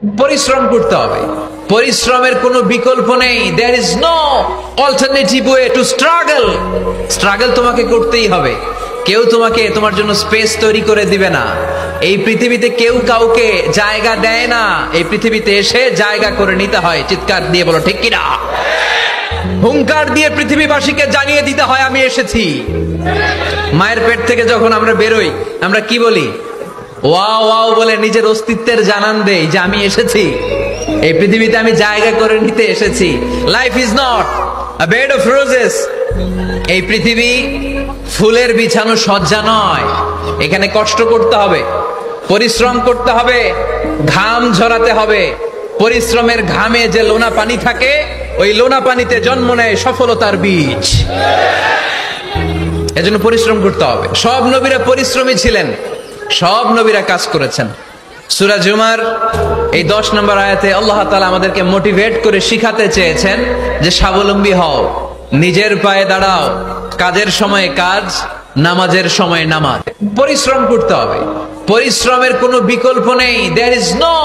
পরিশ্রম করতে হবে, পরিশ্রমের কোনো বিকল্প নেই। There is no alternative way to struggle. Struggle তোমাকে করতেই হবে। কেউ তোমাকে তোমার জন্য স্পেস তৈরি করে দিবে না। এই পৃথিবীতে কেউ কাউকে জায়গা দেয় না, এই পৃথিবীতে এসে জায়গা করে নিতে হয়। চিৎকার দিয়ে বলো ঠিক কিনা? হুঙ্কার দিয়ে পৃথিবীবাসীকে জানিয়ে দিতে হয় আমি এসেছি। মায়ের পেট থেকে যখন আমরা বেরোই, আমরা কি বলি? ওয়াও ওয়াও বলে নিজের অস্তিত্বের জানান দেই যে আমি এসেছি, এই পৃথিবীতে আমি জায়গা করে নিতে এসেছি। Life is not a bed of roses. এই পৃথিবী ফুলের বিছানো সজ্জা নয়। এখানে কষ্ট করতে হবে, পরিশ্রম করতে হবে, ঘাম ঝরাতে হবে। পরিশ্রমের ঘামে যে লোনা পানি থাকে, ওই লোনা পানিতে জন্ম নেয় সফলতার বীজ। এজন্য পরিশ্রম করতে হবে। সব নবীরা পরিশ্রমী ছিলেন, সব নবীরা কাজ করেছেন। সূরা জুমার এই 10 নম্বর আয়াতে আল্লাহ তাআলা আমাদেরকে মোটিভেট করে শিখাতে চেয়েছেন যে স্বাবলম্বী হও, নিজের পায়ে দাঁড়াও, কাজের সময়ে কাজ, নামাজের সময় নামাজ। পরিশ্রম করতে হবে, পরিশ্রমের কোনো বিকল্প নেই। There is no